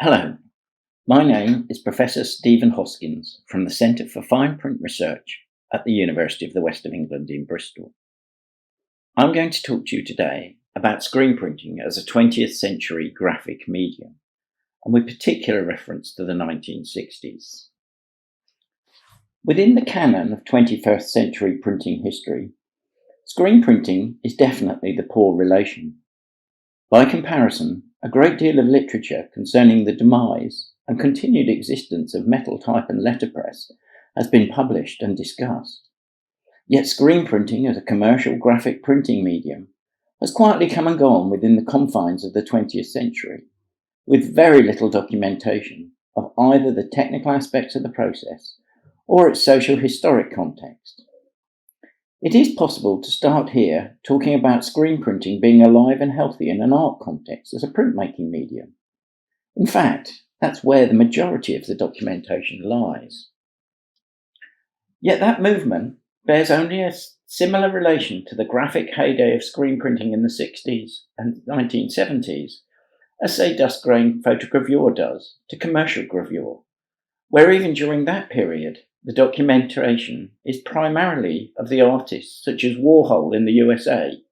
Hello, my name is Professor Stephen Hoskins from the Centre for Fine Print Research at the University of the West of England in Bristol. I'm going to talk to you today about screen printing as a 20th century graphic medium, and with particular reference to the 1960s. Within the canon of 21st century printing history, screen printing is definitely the poor relation. By comparison, a great deal of literature concerning the demise and continued existence of metal type and letterpress has been published and discussed. Yet screen printing as a commercial graphic printing medium has quietly come and gone within the confines of the 20th century, with very little documentation of either the technical aspects of the process or its socio-historic context. It is possible to start here talking about screen printing being alive and healthy in an art context as a printmaking medium. In fact, that's where the majority of the documentation lies. Yet that movement bears only a similar relation to the graphic heyday of screen printing in the 60s and 1970s as, say, dust grain photogravure does to commercial gravure, where even during that period, the documentation is primarily of the artists such as Warhol in the USA,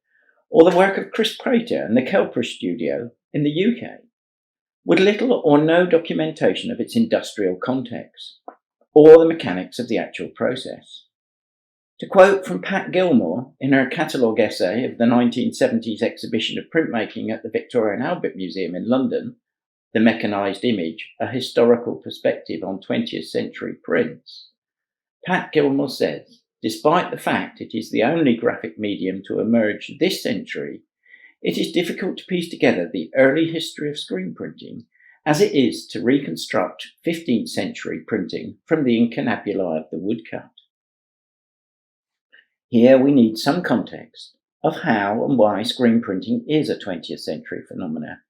or the work of Chris Prater and the Kelpers Studio in the UK, with little or no documentation of its industrial context, or the mechanics of the actual process. To quote from Pat Gilmore in her catalogue essay of the 1970s exhibition of printmaking at the Victoria and Albert Museum in London, The Mechanised Image, A Historical Perspective on 20th Century Prints, Pat Gilmore says, despite the fact it is the only graphic medium to emerge this century, it is difficult to piece together the early history of screen printing as it is to reconstruct 15th century printing from the incunabuli of the woodcut. Here we need some context of how and why screen printing is a 20th century phenomenon,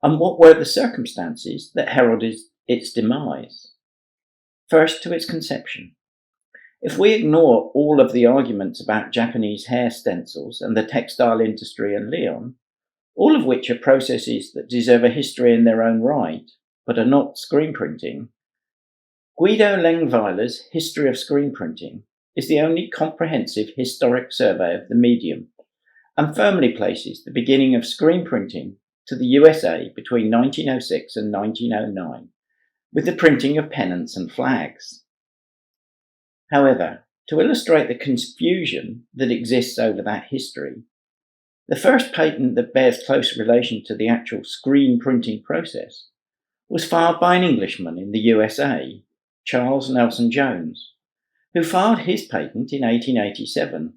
and what were the circumstances that heralded its demise. First, to its conception. If we ignore all of the arguments about Japanese hair stencils and the textile industry in Lyon, all of which are processes that deserve a history in their own right, but are not screen printing, Guido Lengweiler's History of Screen Printing is the only comprehensive historic survey of the medium, and firmly places the beginning of screen printing to the USA between 1906 and 1909, with the printing of pennants and flags. However, to illustrate the confusion that exists over that history, the first patent that bears close relation to the actual screen printing process was filed by an Englishman in the USA, Charles Nelson Jones, who filed his patent in 1887.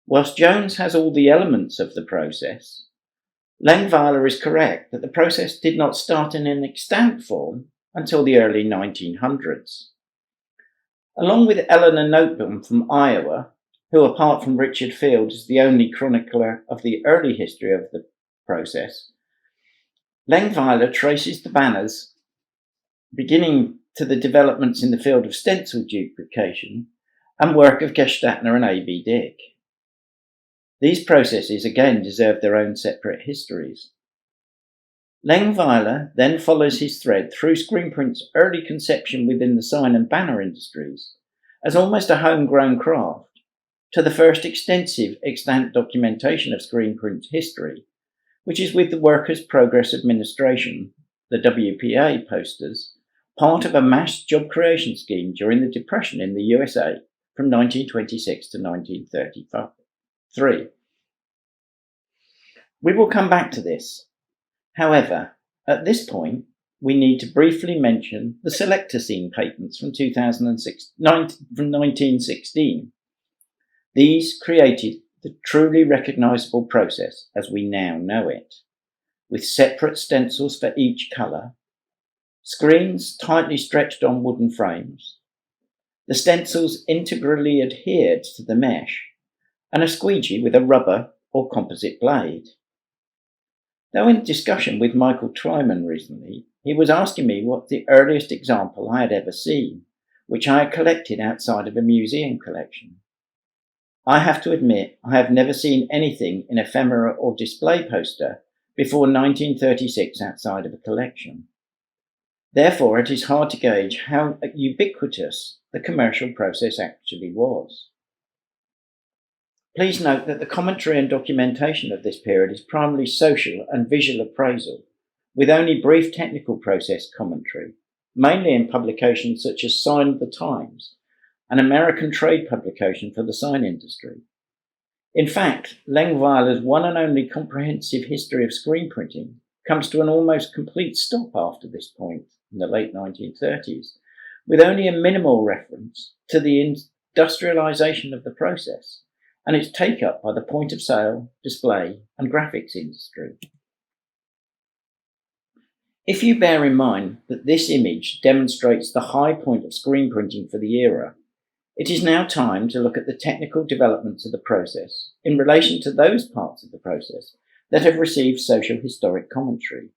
Whilst Jones has all the elements of the process, Lengweiler is correct that the process did not start in an extant form until the early 1900s. Along with Eleanor Noteboom from Iowa, who apart from Richard Field is the only chronicler of the early history of the process, Lengweiler traces the banners beginning to the developments in the field of stencil duplication and work of Gestatner and A.B. Dick. These processes again deserve their own separate histories. Lengweiler then follows his thread through screen print's early conception within the sign and banner industries as almost a homegrown craft, to the first extensive extant documentation of screen print history, which is with the Workers' Progress Administration, the WPA posters, part of a mass job creation scheme during the Depression in the USA from 1926 to 1933. We will come back to this. However, at this point, we need to briefly mention the selector scene patents from 1916. These created the truly recognisable process as we now know it, with separate stencils for each colour, screens tightly stretched on wooden frames, the stencils integrally adhered to the mesh, and a squeegee with a rubber or composite blade. Though in discussion with Michael Twyman recently, he was asking me what the earliest example I had ever seen, which I had collected outside of a museum collection. I have to admit I have never seen anything in ephemera or display poster before 1936 outside of a collection. Therefore, it is hard to gauge how ubiquitous the commercial process actually was. Please note that the commentary and documentation of this period is primarily social and visual appraisal, with only brief technical process commentary, mainly in publications such as Sign of the Times, an American trade publication for the sign industry. In fact, Lengweiler's one and only comprehensive history of screen printing comes to an almost complete stop after this point in the late 1930s, with only a minimal reference to the industrialization of the process and its take-up by the point-of-sale, display, and graphics industry. If you bear in mind that this image demonstrates the high point of screen printing for the era, it is now time to look at the technical developments of the process in relation to those parts of the process that have received social historic commentary,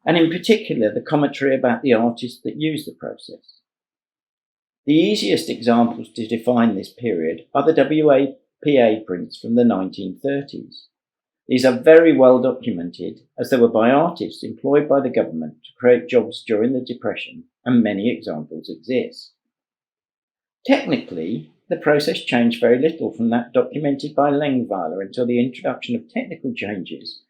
and in particular the commentary about the artists that use the process. The easiest examples to define this period are the WAPA prints from the 1930s. These are very well documented, as they were by artists employed by the government to create jobs during the Depression, and many examples exist. Technically, the process changed very little from that documented by Lengweiler until the introduction of technical changes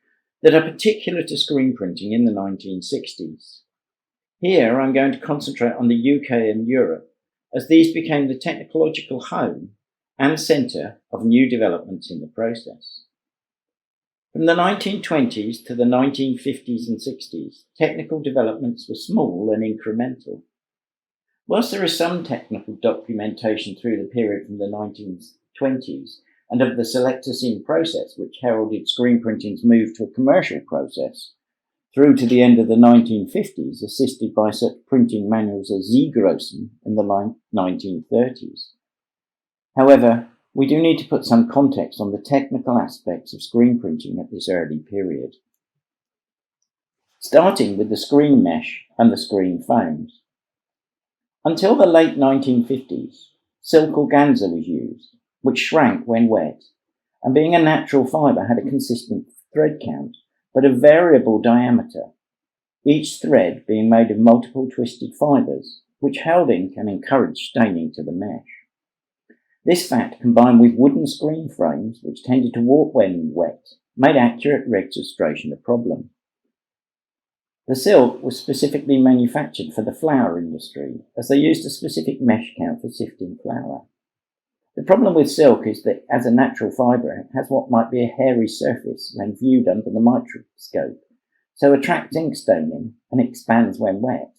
that are particular to screen printing in the 1960s. Here I'm going to concentrate on the UK and Europe, as these became the technological home and centre of new developments in the process. From the 1920s to the 1950s and 60s, technical developments were small and incremental. Whilst there is some technical documentation through the period from the 1920s and of the selector-scene process, which heralded screen printing's move to a commercial process, through to the end of the 1950s, assisted by such printing manuals as Ziegrossen in the 1930s. However, we do need to put some context on the technical aspects of screen printing at this early period. Starting with the screen mesh and the screen foams. Until the late 1950s, silk organza was used, which shrank when wet, and being a natural fibre had a consistent thread count, but a variable diameter, each thread being made of multiple twisted fibres, which held ink and encouraged staining to the mesh. This fact, combined with wooden screen frames, which tended to warp when wet, made accurate registration a problem. The silk was specifically manufactured for the flour industry, as they used a specific mesh count for sifting flour. The problem with silk is that, as a natural fibre, it has what might be a hairy surface when viewed under the microscope, so attracts ink staining and expands when wet.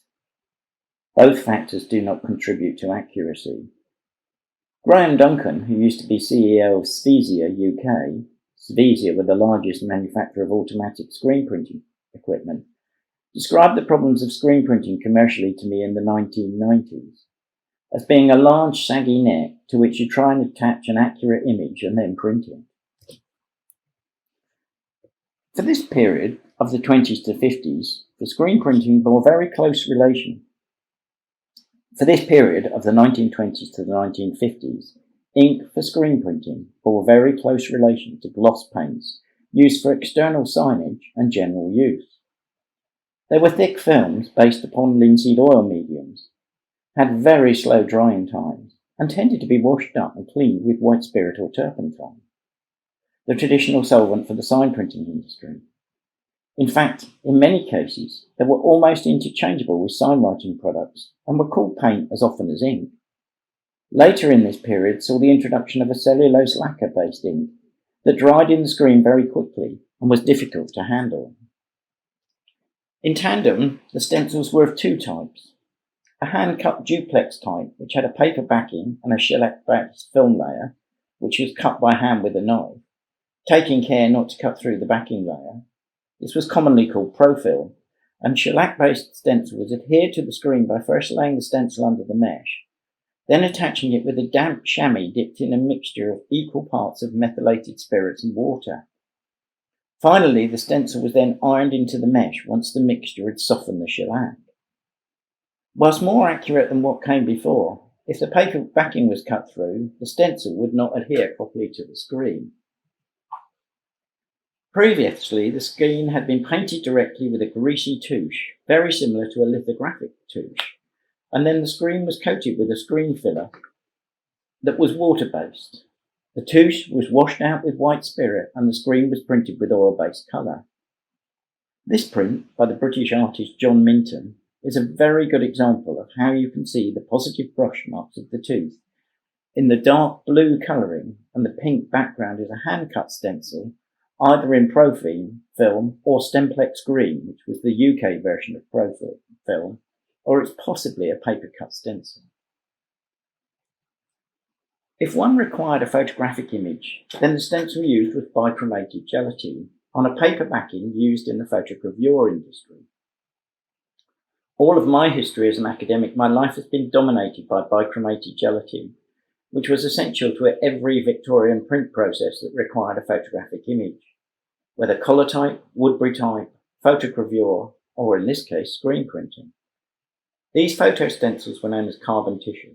Both factors do not contribute to accuracy. Graham Duncan, who used to be CEO of Spezia UK, Spezia were the largest manufacturer of automatic screen printing equipment, described the problems of screen printing commercially to me in the 1990s as being a large saggy neck to which you try and attach an accurate image and then print it. For this period of the 20s to 50s, the screen printing bore very close relation. For this period of the 1920s to the 1950s, ink for screen printing bore very close relation to gloss paints used for external signage and general use. They were thick films based upon linseed oil mediums, had very slow drying times, and tended to be washed up and cleaned with white spirit or turpentine, the traditional solvent for the sign printing industry. In fact, in many cases, they were almost interchangeable with sign writing products and were called paint as often as ink. Later in this period saw the introduction of a cellulose lacquer-based ink that dried in the screen very quickly and was difficult to handle. In tandem, the stencils were of two types. A hand-cut duplex type, which had a paper backing and a shellac-based film layer, which was cut by hand with a knife, taking care not to cut through the backing layer. This was commonly called profil, and shellac-based stencils adhered to the screen by first laying the stencil under the mesh, then attaching it with a damp chamois dipped in a mixture of equal parts of methylated spirits and water. Finally, the stencil was then ironed into the mesh once the mixture had softened the shellac. Whilst more accurate than what came before, if the paper backing was cut through, the stencil would not adhere properly to the screen. Previously, the screen had been painted directly with a greasy touche, very similar to a lithographic touche, and then the screen was coated with a screen filler that was water-based. The touche was washed out with white spirit and the screen was printed with oil-based colour. This print, by the British artist John Minton, is a very good example of how you can see the positive brush marks of the tooth in the dark blue colouring, and the pink background is a hand-cut stencil, either in Profilm film or Stemplex Green, which was the UK version of Profilm, or it's possibly a paper-cut stencil. If one required a photographic image, then the stencil used was bichromated gelatine on a paper backing used in the photogravure industry. All of my history as an academic, my life has been dominated by bichromated gelatine, which was essential to every Victorian print process that required a photographic image, whether collotype, Woodbury type, photogravure, or in this case, screen printing. These photo stencils were known as carbon tissue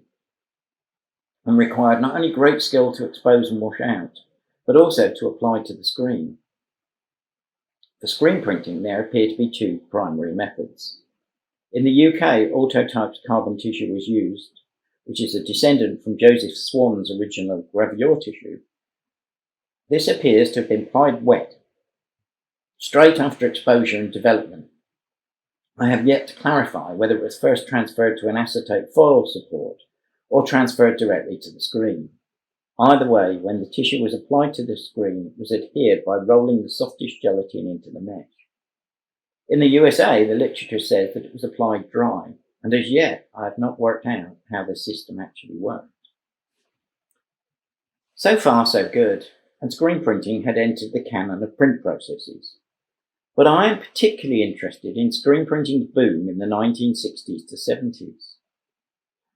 and required not only great skill to expose and wash out, but also to apply to the screen. For screen printing, there appear to be two primary methods. In the UK, Autotype's carbon tissue was used, which is a descendant from Joseph Swan's original gravure tissue. This appears to have been applied wet, straight after exposure and development. I have yet to clarify whether it was first transferred to an acetate foil support or transferred directly to the screen. Either way, when the tissue was applied to the screen, it was adhered by rolling the softish gelatine into the mesh. In the USA, the literature says that it was applied dry, and as yet I have not worked out how the system actually worked. So far so good, and screen printing had entered the canon of print processes. But I am particularly interested in screen printing's boom in the 1960s to 70s.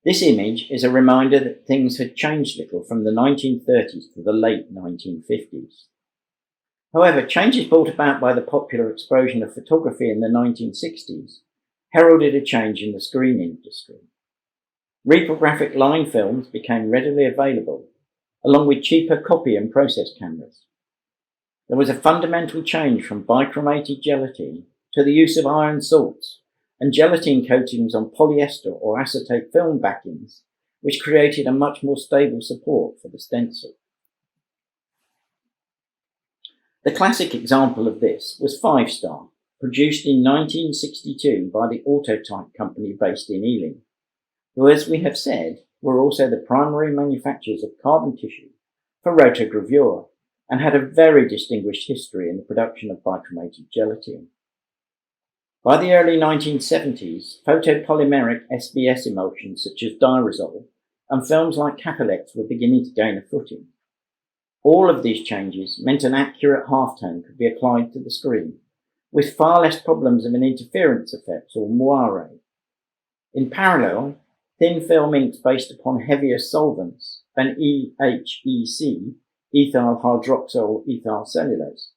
This image is a reminder that things had changed little from the 1930s to the late 1950s. However, changes brought about by the popular explosion of photography in the 1960s heralded a change in the screen industry. Reprographic line films became readily available, along with cheaper copy and process cameras. There was a fundamental change from bichromated gelatine to the use of iron salts and gelatine coatings on polyester or acetate film backings, which created a much more stable support for the stencil. The classic example of this was 5 Star, produced in 1962 by the Autotype company based in Ealing, who, as we have said, were also the primary manufacturers of carbon tissue for rotogravure and had a very distinguished history in the production of bichromated gelatine. By the early 1970s, photopolymeric SBS emulsions such as Diresol and films like Capilex were beginning to gain a footing. All of these changes meant an accurate halftone could be applied to the screen, with far less problems of an interference effect or moire. In parallel, thin film inks based upon heavier solvents than EHEC, ethyl hydroxyl ethyl cellulose,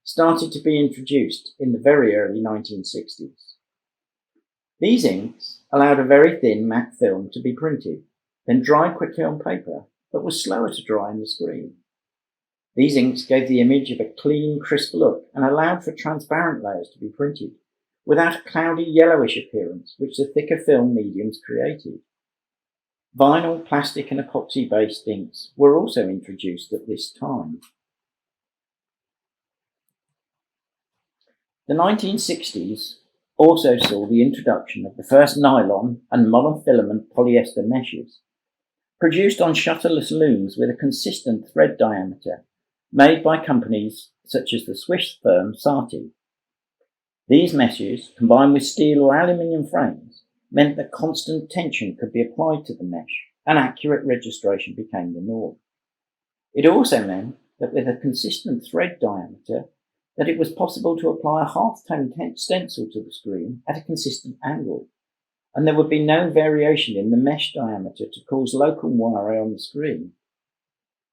started to be introduced in the very early 1960s. These inks allowed a very thin matte film to be printed, then dried quickly on paper, but was slower to dry on the screen. These inks gave the image of a clean, crisp look and allowed for transparent layers to be printed, without a cloudy yellowish appearance which the thicker film mediums created. Vinyl, plastic and epoxy-based inks were also introduced at this time. The 1960s also saw the introduction of the first nylon and monofilament polyester meshes, produced on shutterless looms with a consistent thread diameter, made by companies such as the Swiss firm Sarti. These meshes, combined with steel or aluminium frames, meant that constant tension could be applied to the mesh and accurate registration became the norm. It also meant that with a consistent thread diameter, that it was possible to apply a half-tone stencil to the screen at a consistent angle, and there would be no variation in the mesh diameter to cause local moire on the screen.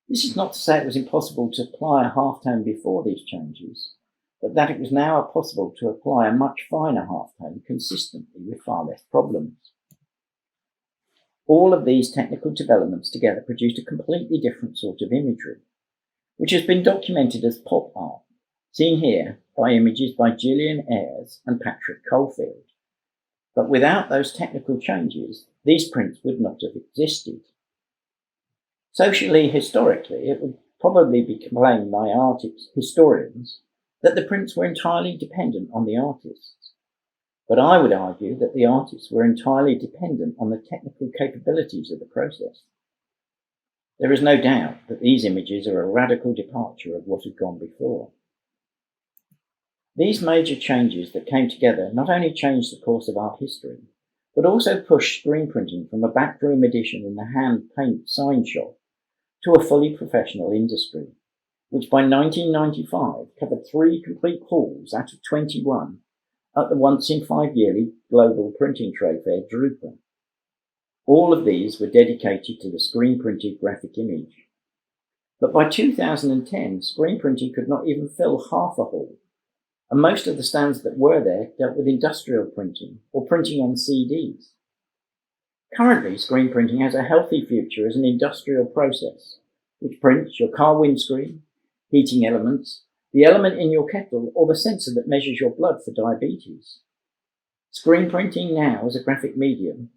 This is not to say it was impossible to apply a half-tone before these changes, but that it was now possible to apply a much finer half-tone consistently with far less problems. All of these technical developments together produced a completely different sort of imagery, which has been documented as pop art, seen here by images by Gillian Ayres and Patrick Caulfield. But without those technical changes, these prints would not have existed. Socially, historically, it would probably be claimed by historians that the prints were entirely dependent on the artists. But I would argue that the artists were entirely dependent on the technical capabilities of the process. There is no doubt that these images are a radical departure of what had gone before. These major changes that came together not only changed the course of art history, but also pushed screen printing from a backroom edition in the hand paint sign shop to a fully professional industry, which by 1995 covered 3 complete halls out of 21 at the once-in-5-yearly Global Printing Trade Fair Drupa. All of these were dedicated to the screen-printed graphic image. But by 2010, screen printing could not even fill half a hall, and most of the stands that were there dealt with industrial printing or printing on CDs. Currently, screen printing has a healthy future as an industrial process, which prints your car windscreen, heating elements, the element in your kettle, or the sensor that measures your blood for diabetes. Screen printing now as a graphic medium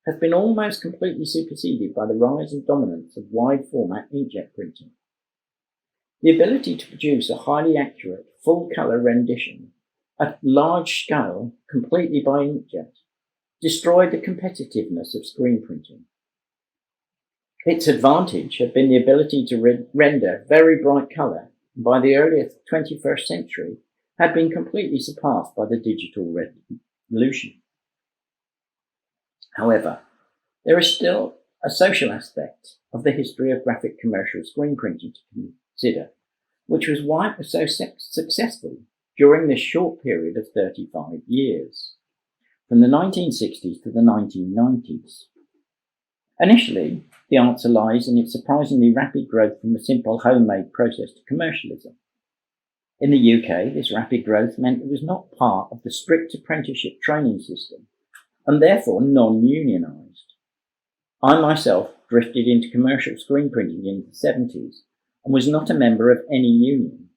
has been almost completely superseded by the rise and dominance of wide-format inkjet printing. The ability to produce a highly accurate, full-colour rendition at large scale completely by inkjet destroyed the competitiveness of screen printing. Its advantage had been the ability to render very bright colour, and by the early 21st century had been completely surpassed by the digital revolution. However, there is still a social aspect of the history of graphic commercial screen printing to consider, which was why it was so successful during this short period of 35 years, from the 1960s to the 1990s. Initially, the answer lies in its surprisingly rapid growth from a simple homemade process to commercialism. In the UK, this rapid growth meant it was not part of the strict apprenticeship training system, and therefore non-unionised. I myself drifted into commercial screen printing in the 70s and was not a member of any union.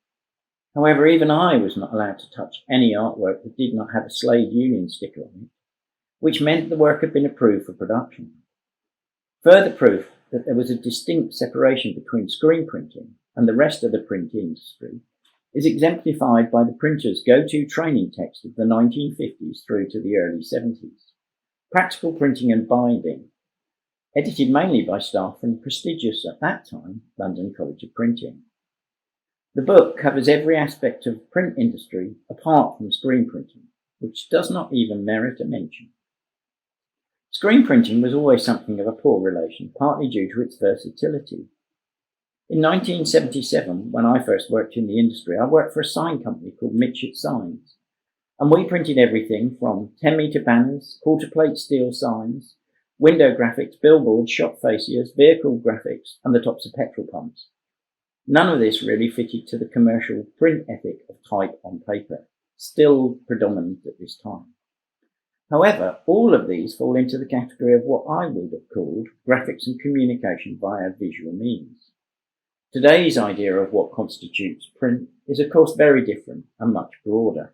However, even I was not allowed to touch any artwork that did not have a Slade Union sticker on it, which meant the work had been approved for production. Further proof that there was a distinct separation between screen printing and the rest of the print industry is exemplified by the printer's go-to training text of the 1950s through to the early 70s, Practical Printing and Binding, edited mainly by staff from the prestigious, at that time, London College of Printing. The book covers every aspect of the print industry apart from screen printing, which does not even merit a mention. Screen printing was always something of a poor relation, partly due to its versatility. In 1977, when I first worked in the industry, I worked for a sign company called Mitchett Signs, and we printed everything from 10-metre banners, quarter-plate steel signs, window graphics, billboards, shop fascias, vehicle graphics, and the tops of petrol pumps. None of this really fitted to the commercial print ethic of type on paper, still predominant at this time. However, all of these fall into the category of what I would have called graphics and communication via visual means. Today's idea of what constitutes print is of course very different and much broader.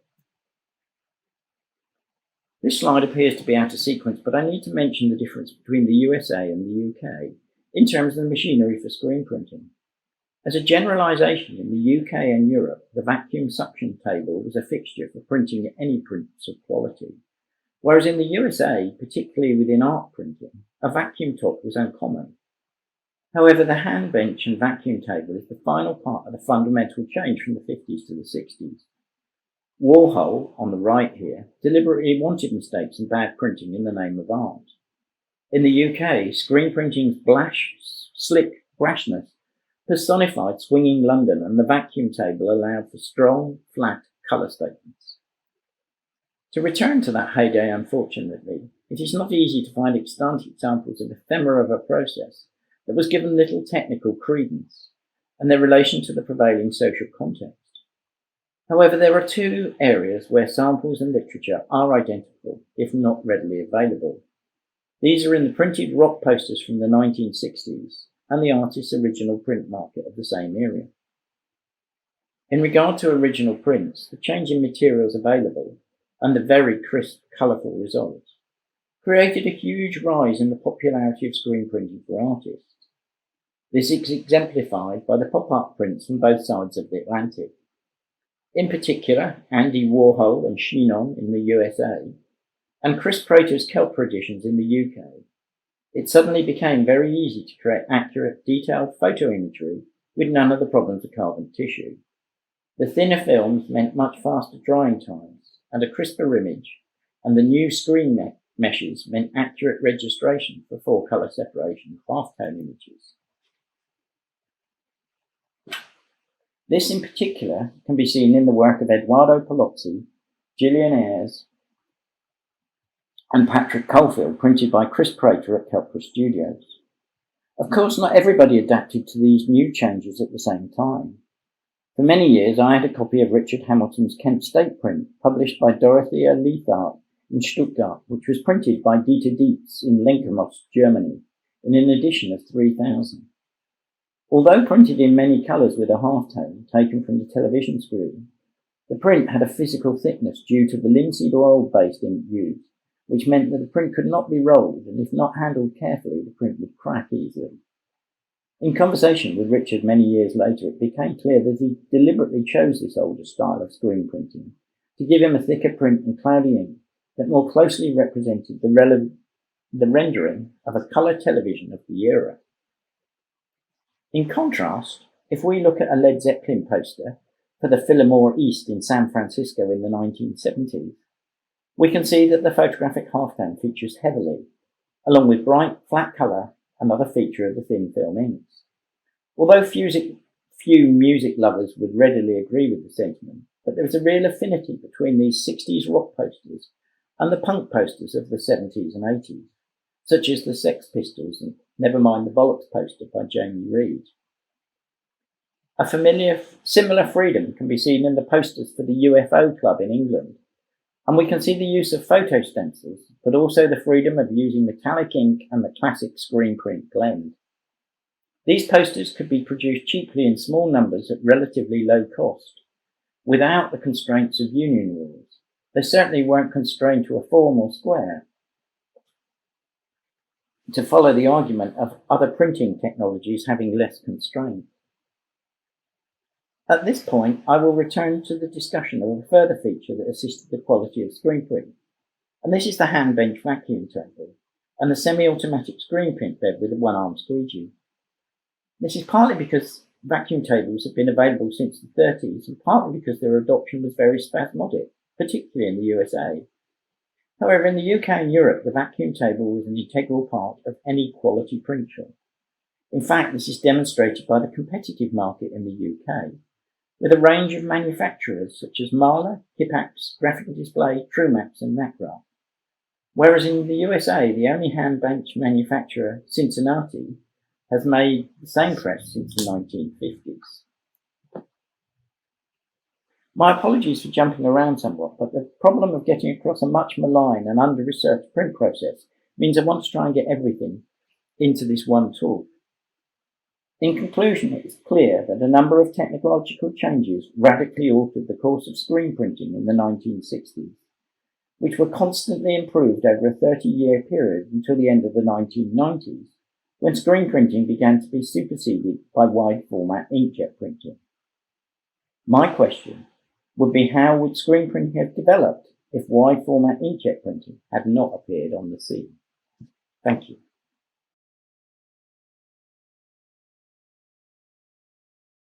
This slide appears to be out of sequence, but I need to mention the difference between the USA and the UK in terms of the machinery for screen printing. As a generalisation, in the UK and Europe, the vacuum suction table was a fixture for printing any prints of quality, whereas in the USA, particularly within art printing, a vacuum top was uncommon. However, the hand bench and vacuum table is the final part of the fundamental change from the 50s to the 60s. Warhol, on the right here, deliberately wanted mistakes and bad printing in the name of art. In the UK, screen printing's slick brashness personified swinging London, and the vacuum table allowed for strong, flat colour statements. To return to that heyday, unfortunately, it is not easy to find extant examples of ephemera of a process that was given little technical credence, and their relation to the prevailing social context. However, there are 2 areas where samples and literature are identical, if not readily available. These are in the printed rock posters from the 1960s and the artist's original print market of the same era. In regard to original prints, the change in materials available and the very crisp, colourful results created a huge rise in the popularity of screen printing for artists. This is exemplified by the pop-up prints from both sides of the Atlantic. In particular, Andy Warhol and Chinon in the USA, and Chris Prater's Kelper editions in the UK. It suddenly became very easy to create accurate, detailed photo imagery with none of the problems of carbon tissue. The thinner films meant much faster drying times and a crisper image, and the new screen meshes meant accurate registration for full colour separation of halftone images. This in particular can be seen in the work of Eduardo Palozzi, Gillian Ayres, and Patrick Caulfield, printed by Chris Prater at Kelper Studios. Of course, not everybody adapted to these new changes at the same time. For many years, I had a copy of Richard Hamilton's Kent State print, published by Dorothea Leithart in Stuttgart, which was printed by Dieter Dietz in Lenkermost, Germany, in an edition of 3,000. Although printed in many colours with a halftone taken from the television screen, the print had a physical thickness due to the linseed oil-based ink used, which meant that the print could not be rolled, and if not handled carefully, the print would crack easily. In conversation with Richard many years later, it became clear that he deliberately chose this older style of screen printing to give him a thicker print and cloudy ink that more closely represented the rendering of a colour television of the era. In contrast, if we look at a Led Zeppelin poster for the Fillmore East in San Francisco in the 1970s, we can see that the photographic halftone features heavily, along with bright, flat colour, another feature of the thin film inks. Although few music lovers would readily agree with the sentiment, but there is a real affinity between these 60s rock posters and the punk posters of the 70s and 80s, such as the Sex Pistols and Nevermind the Bollocks poster by Jamie Reed. A similar freedom can be seen in the posters for the UFO Club in England, and we can see the use of photo stencils, but also the freedom of using metallic ink and the classic screen print blend. These posters could be produced cheaply in small numbers at relatively low cost, without the constraints of union rules. They certainly weren't constrained to a form or square, to follow the argument of other printing technologies having less constraint. At this point, I will return to the discussion of a further feature that assisted the quality of screen print, and this is the hand bench vacuum table and the semi-automatic screen print bed with a one-arm squeegee. This is partly because vacuum tables have been available since the 30s, and partly because their adoption was very spasmodic, particularly in the USA. However, in the UK and Europe, the vacuum table was an integral part of any quality print shop. In fact, this is demonstrated by the competitive market in the UK, with a range of manufacturers such as Mahler, Kipax, Graphical Display, TrueMaps and Macgraph. Whereas in the USA, the only hand bench manufacturer, Cincinnati, has made the same press since the 1950s. My apologies for jumping around somewhat, but the problem of getting across a much maligned and under-researched print process means I want to try and get everything into this one talk. In conclusion, it is clear that a number of technological changes radically altered the course of screen printing in the 1960s, which were constantly improved over a 30-year period until the end of the 1990s, when screen printing began to be superseded by wide-format inkjet printing. My question would be, how would screen printing have developed if wide-format inkjet printing had not appeared on the scene? Thank you.